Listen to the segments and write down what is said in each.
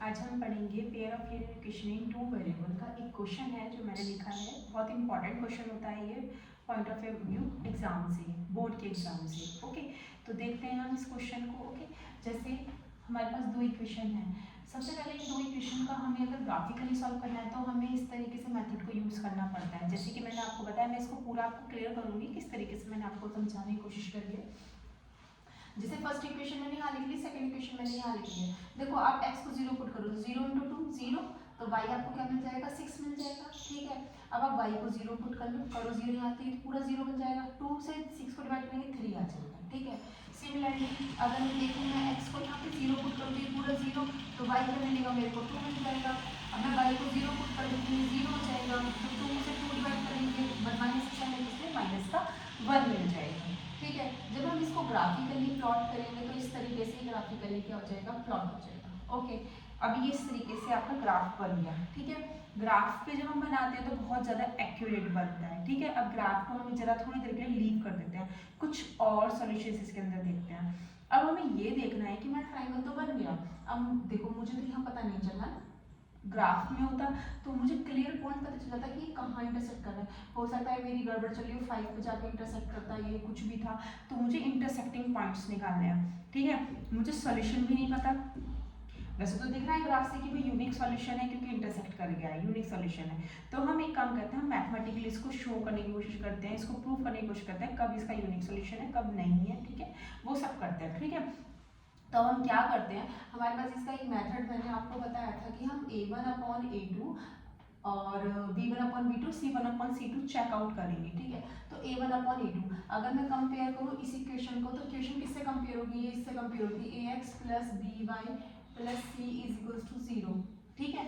आज हम पढ़ेंगे pair of linear equation in two variable का एक क्वेश्चन है जो मैंने लिखा है। बहुत इंपॉर्टेंट क्वेश्चन होता है ये पॉइंट ऑफ व्यू एग्जाम से, बोर्ड के एग्जाम से। ओके, तो देखते हैं हम इस क्वेश्चन को। ओके, जैसे हमारे पास दो इक्वेशन है। सबसे पहले इन दो इक्वेशन का हमें अगर ग्राफिकली सॉल्व करना है तो हमें इस तरीके से मेथड को यूज़ करना पड़ता है। जैसे कि मैंने आपको बताया, मैं इसको पूरा आपको क्लियर करूँगी किस तरीके से मैंने आपको समझाने की कोशिश करी है। जैसे फर्स्ट इक्वेशन मैंने यहाँ लिख ली, सेकंड इक्वेशन मैंने यहाँ लिखी है। देखो आप x को 0 पुट करो, 0 इंटू 2 0, तो y आपको क्या मिल जाएगा 6 मिल जाएगा। ठीक है, अब आप y को 0 पुट कर लो, करो 0 यहाँ तो पूरा 0 बन जाएगा। 2 से 6 को डिवाइड करेंगे 3 आ जाएगा। ठीक है, सिमिलरली अगर मैं देखूँ मैं x को यहाँ पे 0 पुट करूँगी पूरा 0, तो y क्या मिलेगा मेरे को 2 मिल जाएगा। अब मैं y को 0 पुट कर दूँगी 0 हो जाएगा, तो 2 से 2 डिवाइड करेंगे माइनस का साइन है इसलिए माइनस का 1 मिल जाएगा। ठीक है, जब हम इसको ग्राफिकली प्लॉट करेंगे तो इस तरीके से ग्राफिकली क्या हो जाएगा, प्लॉट हो जाएगा। ओके, अब ये इस तरीके से आपका ग्राफ बन गया। ठीक है, ग्राफ पे जब हम बनाते हैं तो बहुत ज़्यादा एक्यूरेट बनता है। ठीक है, अब ग्राफ को हम जरा थोड़ी देर के लिए लीव कर देते हैं, कुछ और सॉल्यूशंस इसके अंदर देखते हैं। अब हमें ये देखना है कि हमारा ट्राइंगल तो बन गया। अब देखो मुझे तो यहाँ पता नहीं चला, ग्राफ में होता तो मुझे क्लियर पॉइंट पता चल जाता कि कहाँ इंटरसेक्ट कर रहा है। हो सकता है मेरी गड़बड़ चली हो, 5 पे जाके इंटरसेक्ट करता है, ये कुछ भी था, तो मुझे इंटरसेक्टिंग पॉइंट्स निकालने हैं। ठीक है, मुझे सॉल्यूशन भी नहीं पता। वैसे तो दिख रहा है ग्राफ से कि भाई यूनिक सॉल्यूशन है क्योंकि इंटरसेक्ट कर गया है, यूनिक सॉल्यूशन है। तो हम एक काम करते हैं, हम मैथमेटिकली इसको शो करने की कोशिश करते हैं, इसको प्रूव करने की कोशिश करते हैं कब इसका यूनिक सॉल्यूशन है कब नहीं है। ठीक है, वो सब करते हैं। ठीक है, तो हम क्या करते हैं, हमारे पास इसका एक मेथड मैंने आपको बताया था कि हम a1/a2 और b1/b2 c1/c2 चेकआउट करेंगे। ठीक है, तो a1/a2 अगर मैं कंपेयर करूँ इस इक्वेशन को, तो इक्वेशन किससे कंपेयर होगी, ये इससे कंपेयर होगी ax + by + c = 0। ठीक है,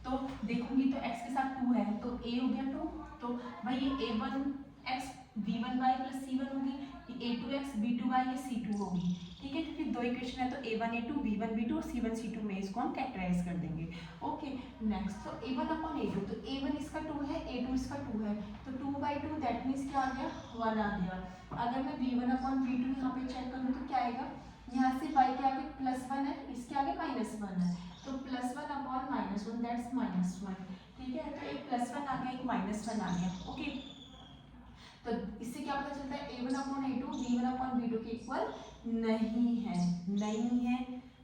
तो देखूंगी तो x के साथ 2 है तो a हो गया 2, तो भाई ये a1x b1y + c1 होगी, a2x b2y ये c2 होगी। ठीक है, क्योंकि दो इक्वेशन है तो a1a2 b1 b2 और c1 c2 में इसको हम कैरेक्टराइज कर देंगे। ओके, नेक्स्ट तो a1/a2, तो a1 इसका 2 है, a2 इसका 2 है, तो 2/2 दैट मीन्स क्या आ गया 1 आ गया। अगर मैं b1/b2 यहाँ पे चेक करूँ तो क्या आएगा, यहाँ से y के आगे +1 है, इसके आगे -1 है, तो +1/-1 दैट्स -1। ठीक है, तो एक +1 आ गया एक -1 आ गया। ओके, तो इससे क्या पता चलता है a1/a2 b1/b2 के इक्वल नहीं है, नहीं है।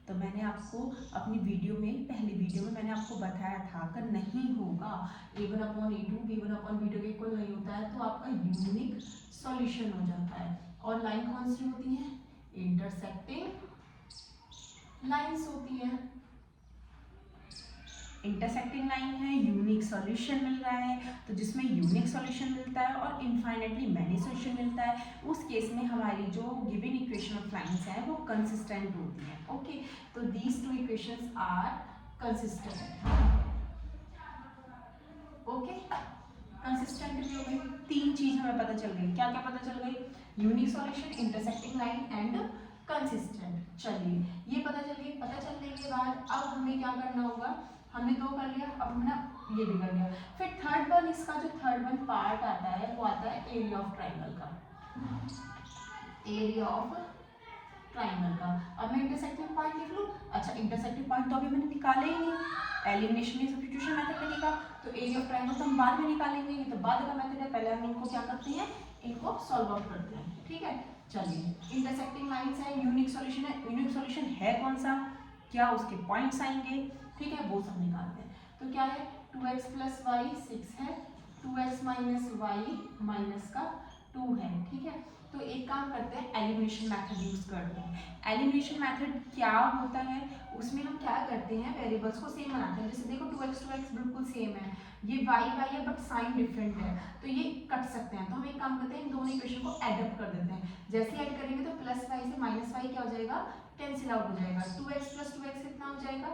तो मैंने आपको अपनी वीडियो में, पहली वीडियो में मैंने आपको बताया था अगर नहीं होगा a1/a2 b1/b2 के इक्वल नहीं होता है तो आपका यूनिक सॉल्यूशन हो जाता है। और लाइन कौन सी होती है, इंटरसेक्टिंग लाइंस होती है। इंटरसेक्टिंग लाइन है, यूनिक सॉल्यूशन मिल रहा है, तो जिसमें यूनिक सॉल्यूशन मिलता है और इनफाइनाइटली मैनी सॉल्यूशन मिलता है, उस केस में हमारी जो गिवन इक्वेशन ऑफ लाइंस है वो कंसिस्टेंट होती है। ओके, तो these two equations are consistent. Okay, consistent भी हो गई, तीन चीज हमें पता चल गई। क्या क्या पता चल गई, unique solution, intersecting line and consistent. चलिए ये पता चल गई। पता चलने के बाद अब हमें क्या करना होगा, हमने दो कर लिया, अब हमने ये भी कर लिया। फिर थर्ड वन, इसका जो थर्ड वन पार्ट आता है वो आता है एरिया ऑफ ट्राइंगल का, एरिया ऑफ ट्राइंगल का। अब मैं इंटरसेक्टिंग पॉइंट लिख लूँ। अच्छा, इंटरसेक्टिंग पॉइंट तो अभी मैंने निकाले ही नहीं, एलिमिनेशन या सब्स्टिट्यूशन मेथड लगेगा, तो एरिया ऑफ ट्राइंगल तो हम बाद में निकालेंगे, ये तो बाद का मेथड है, पहले हम इनको क्या करते हैं, इनको सॉल्व आउट करते हैं। ठीक है, चलिए इंटरसेक्टिंग लाइंस है, यूनिक सॉल्यूशन है, यूनिक सॉल्यूशन है कौन सा, क्या उसके पॉइंट्स आएंगे, ठीक है, वो सब निकालते हैं। तो क्या है, 2x + y 6 है, 2x - y -2 है। ठीक है, तो एक काम करते हैं, एलिमिनेशन मेथड यूज करते हैं। एलिमिनेशन मेथड क्या होता है, उसमें हम क्या करते हैं, वेरिएबल्स को सेम बनाते हैं। जैसे देखो 2x बिल्कुल सेम है, ये y है बट साइन डिफरेंट है, तो ये कट सकते हैं। तो हम एक काम करते हैं, इन दोनों इक्वेशन को एडअप कर देते हैं। जैसे ऐड करेंगे तो +y से -y क्या हो जाएगा, कैंसिल आउट हो जाएगा। 2x + 2x कितना हो जाएगा,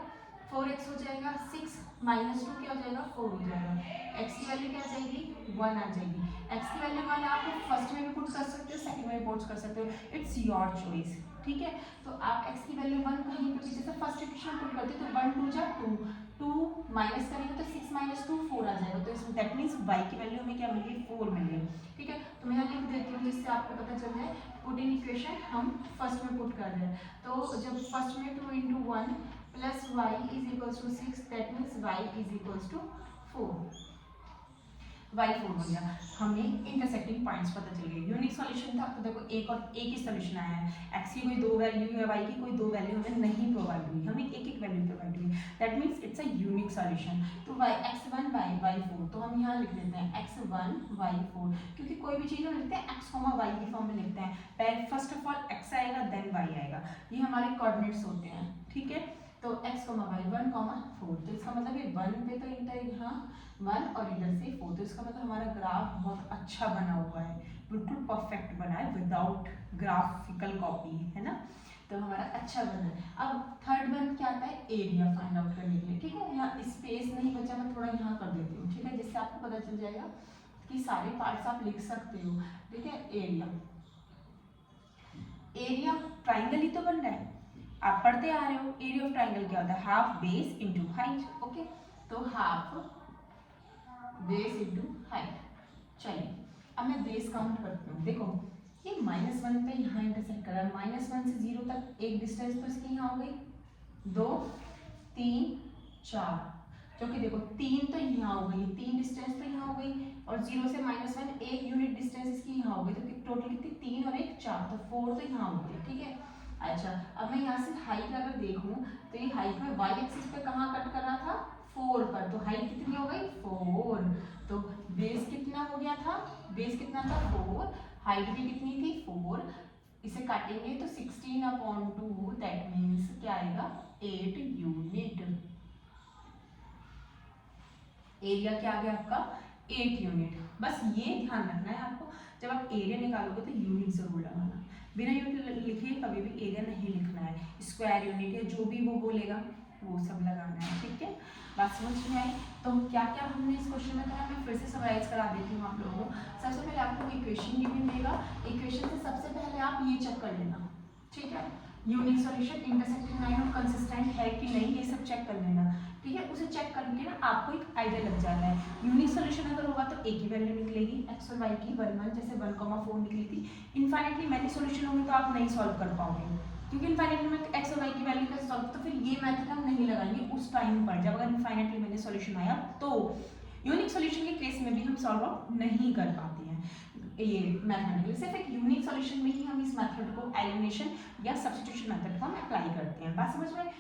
4x हो जाएगा, 6 - 2 क्या हो जाएगा, 4 हो जाएगा। x की वैल्यू क्या आ जाएगी, 1 आ जाएगी। x की वैल्यू 1 आप फर्स्ट में भी पुट कर सकते हो, सेकंड में भी पुट कर सकते हो, इट्स योर चॉइस। ठीक है, तो आप x की वैल्यू 1 कहीं पे भी जैसे फर्स्ट इक्वेशन पुट करते हो तो 1 2 जा 2, 2 माइनस करेंगे तो 6 - 2 4 आ जाएगा। तो इसमें दैट मीन्स y की वैल्यू हमें क्या मिल गई, 4 मिल गई। ठीक है, तो मैं यहाँ लिख देती हूँ जिससे आपको पता चल जाए। पुट इन इक्वेशन हम फर्स्ट में पुट कर रहे हैं, तो जब फर्स्ट में 2 × 1 plus y is equals to 6, that means y is equals to 4, y4 हो गया। हमें इंटरसेक्टिंग पॉइंट्स पता चल गए। यूनिक सॉल्यूशन था तो देखो एक ही सॉल्यूशन आया है, x की कोई दो वैल्यू है, y की कोई दो वैल्यू हमें नहीं प्रोवाइड हुई, हमें एक एक वैल्यू प्रोवाइड हुई, that means it's a unique solution. तो x1 y4, तो हम यहाँ लिख देते हैं x1 y4, क्योंकि कोई भी चीज़ हम लिखते हैं x, y की फॉर्म में लिखते हैं, पहले फर्स्ट ऑफ ऑल x आएगा देन y आएगा, ये हमारे कोऑर्डिनेट्स होते हैं, ठीक है। तो x, y 1, 4, तो इसका मतलब ये 1 पे तो इंटर यहाँ 1 और इधर से 4, तो इसका मतलब हमारा ग्राफ बहुत अच्छा बना हुआ है, बिल्कुल परफेक्ट बना है, विदाउट ग्राफिकल कॉपी, है ना। तो हमारा अच्छा बना है। अब थर्ड वन क्या आता है, एरिया फाइंड आउट करने के लिए, ठीक है। यहाँ स्पेस नहीं बचा, मैं थोड़ा यहाँ कर देती हूँ, ठीक है, जिससे आपको पता चल जाएगा कि सारे पार्ट्स आप लिख सकते हो, ठीक है। एरिया ट्राइंगल ही तो बन रहा है, आप पढ़ते आ रहे हो। एरिया ऑफ ट्राइंगल क्या होता है, half base into height, okay. तो हाफ बेस इनटू हाइट। चलिए अब मैं बेस काउंट करती हूँ, देखो ये -1 पे यहाँ इंटरसेक्ट कर रहा है, -1 से 0 तक एक डिस्टेंस तो इसकी यहाँ हो गई, 2 3 4, क्योंकि देखो 3 तो यहाँ हो गई, 3 डिस्टेंस तो यहाँ हो गई, और 0 से -1 एक यूनिट डिस्टेंस इसकी यहाँ हो गई, तो टोटल कितनी, 3 और 1 4, तो 4 तो यहाँ हो गई, ठीक है। अच्छा अब मैं यहाँ से हाइट अगर देखूँ तो ये हाइट में y एक्सिस पे कहाँ कट कर रहा था, 4 पर, तो हाइट कितनी हो गई 4, तो बेस कितना हो गया था, बेस कितना था 4, हाइट भी कितनी थी 4, इसे काटेंगे तो 16/2, दैट मीन्स क्या आएगा 8 यूनिट। एरिया क्या आ गया आपका 8 यूनिट। बस ये ध्यान रखना है आपको, जब आप एरिया निकालोगे तो यूनिट जरूर लगाना, बिना यूनिट लिखे कभी भी एरिया नहीं लिखना है, स्क्वायर यूनिट या जो भी वो बोलेगा वो सब लगाना है, ठीक है। बात समझ में आई। तो क्या क्या हमने इस क्वेश्चन में करा, मैं फिर से समराइज करा देती हूँ आप लोगों को। सबसे पहले आपको इक्वेशन गिवन देगा, इक्वेशन से सबसे पहले आप ये चेक कर लेना, ठीक है, यूनिक सॉल्यूशन इंटरसेक्टिंग लाइन और कंसिस्टेंट है कि नहीं, ये सब चेक कर लेना, ठीक है। उसे चेक करके ना आपको एक आइडिया लग जाता है। यूनिक सॉल्यूशन अगर होगा तो एक ही वैल्यू निकलेगी, x और y की 1 1, जैसे 1,4 निकली थी। इनफाइनाइटली मैनी सॉल्यूशन होंगे तो आप नहीं सॉल्व कर पाओगे, क्योंकि इनफाइनाइटली में x और y की वैल्यू कैसे सॉल्व, तो फिर ये मेथड हम नहीं लगाएंगे उस टाइम पर, जब अगर इनफाइनाइटली मैंने सॉल्यूशन आया तो। यूनिक सॉल्यूशन के केस में भी हम सॉल्व आउट नहीं कर पाते हैं ये मैथमेटिकली, सिर्फ एक यूनिक सॉल्यूशन में ही हम इस मेथड को एलिमिनेशन या सब्स्टिट्यूशन मेथड को हम अप्लाई करते हैं। बात समझ में।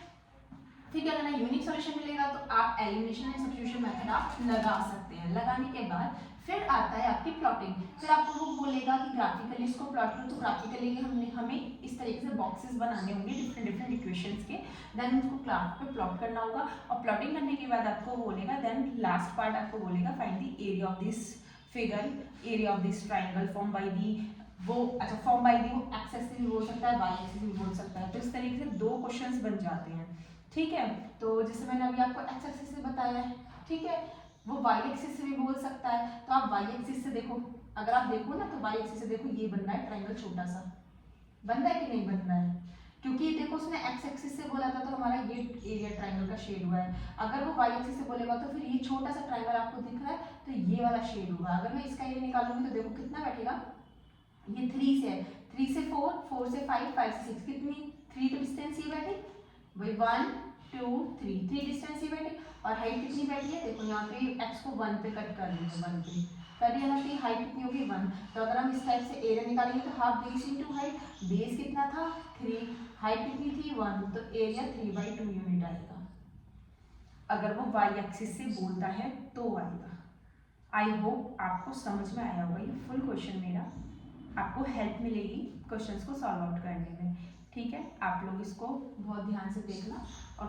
फिर क्या करना है, यूनिक सॉल्यूशन मिलेगा तो आप एलिमिनेशन या सब्स्टिट्यूशन मेथड आप लगा सकते हैं। लगाने के बाद फिर आता है आपकी प्लॉटिंग, फिर आपको वो बोलेगा कि ग्राफिकली इसको प्लॉट करो, तो ग्राफिकली हमें इस तरीके से बॉक्सेस बनाने होंगे डिफरेंट इक्वेशंस के, देन उसको ग्राफ पे प्लॉट करना होगा, और प्लॉटिंग करने के बाद आपको बोलेगा, देन लास्ट पार्ट आपको बोलेगा find the area of this figure, area of this triangle form by the वो, अच्छा फॉर्म बाय दी वो एक्स एक्सिस भी बोल सकता है, वाई एक्सिस भी बोल सकता है। तो इस तरीके से 2 क्वेश्चंस बन जाते हैं, ठीक है। तो जैसे मैंने अभी आपको एक्स एक्सिस से बताया है, ठीक है, वो वाई एक्सिस से भी बोल सकता है। तो आप वाई एक्सिस से देखो, अगर आप देखो ना तो वाई एक्सिस से देखो ये बन रहा है ट्राइंगल, छोटा सा बन रहा है कि नहीं बन रहा है, क्योंकि देखो उसने एक्स एक्सिस से बोला था तो हमारा ये एरिया ट्राइंगल का शेड हुआ है। अगर वो वाई एक्सिस से बोलेगा तो फिर ये छोटा सा ट्राइंगल आपको दिख रहा है तो ये वाला शेड होगा। अगर मैं इसका एरिया निकालूंगी तो देखो कितना बैठेगा, ये 3 से है, 3 से 4, 4 से 5, 5 से 6, कितनी 3 तो डिस्टेंस ही बैठी, वही 1 2 3 डिस्टेंस ही बैठी, और हाइट कितनी बैठी है, देखो यहाँ पे x को 1 पे कट कर देंगे, 1 पे कर दिया ना, कि हाइट कितनी होगी 1। तो अगर हम इस टाइप से एरिया निकालेंगे तो half base into height, base कितना था 3, हाइट कितनी थी 1, तो एरिया 3/2 यूनिट आएगा। अगर वो y एक्सिस से बोलता है तो आएगा। आई होप आपको समझ में आया होगा, ये फुल क्वेश्चन मेरा, आपको हेल्प मिलेगी क्वेश्चंस को सॉल्व आउट करने में, ठीक है। आप लोग इसको बहुत ध्यान से देखना और